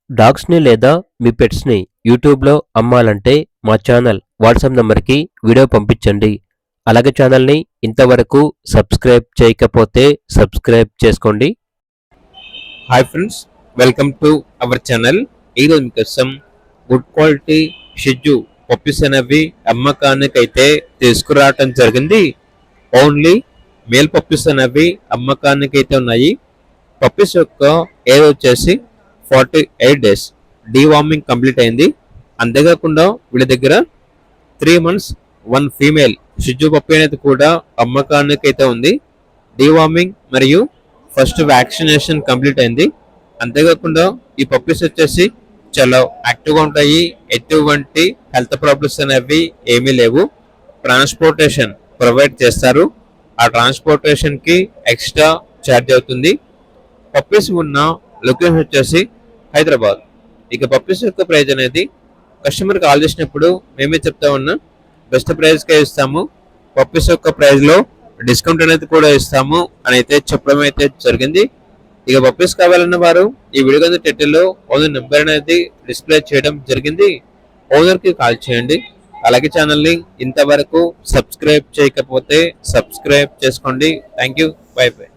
డాగ్స్‌ని లేదా మీ పెట్స్‌ని యూట్యూబ్‌లో అమ్మాలంటే మా ఛానల్ వాట్సాప్ నంబర్‌కి వీడియో పంపించండి. అలాగే ఛానల్‌ని ఇంతవరకు సబ్స్క్రైబ్ చేయకపోతే సబ్స్క్రైబ్ చేసుకోండి. Hi friends, welcome to our channel. ఈరోజు మీకోసం గుడ్ క్వాలిటీ షిజ్జు పప్పీస్ అనేవి అమ్మకానికైతే తీసుకురావటం జరిగింది. ఓన్లీ మేల్ పప్పీస్ అనేవి అమ్మకానికైతే ఉన్నాయి. పప్పీస్ యొక్క ఏజ్ వచ్చేసి 48 డేస్ డీవార్మింగ్ కంప్లీట్ అయింది. అంతేకాకుండా వీళ్ళ దగ్గర 3 months 1 ఫీమేల్ షిజ్జు పప్పీ అనేది కూడా అమ్మకానికైతే ఉంది. డీవార్మింగ్ మరియు ఫస్ట్ వ్యాక్సినేషన్ కంప్లీట్ అయింది. అంతేకాకుండా ఈ పప్పీస్ వచ్చేసి చాలా యాక్టివ్గా ఉంటాయి. ఎటువంటి హెల్త్ ప్రాబ్లమ్స్ అనేవి ఏమీ లేవు. ట్రాన్స్పోర్టేషన్ ప్రొవైడ్ చేస్తారు. ఆ ట్రాన్స్పోర్టేషన్కి ఎక్స్ట్రా ఛార్జ్ అవుతుంది. పప్పీస్ ఉన్న లొకేషన్ వచ్చేసి హైదరాబాద్. ఇక పప్పీస్ యొక్క ప్రైజ్ అనేది కస్టమర్ కాల్ చేసినప్పుడు మేమే చెప్తా ఉన్నా బెస్ట్ ప్రైజ్కే ఇస్తాము. పప్పీస్ యొక్క ప్రైజ్లో డిస్కౌంట్ అనేది కూడా ఇస్తాము అని అయితే చెప్పడం అయితే జరిగింది. ఇక పప్పీస్ కావాలన్న వారు ఈ వీడియో కింద టైటిల్లో ఓనర్ నెంబర్ అనేది డిస్ప్లే చేయడం జరిగింది. ఓనర్కి కాల్ చేయండి. అలాగే ఛానల్ని ఇంతవరకు సబ్స్క్రైబ్ చేయకపోతే సబ్స్క్రైబ్ చేసుకోండి. Thank you. By by.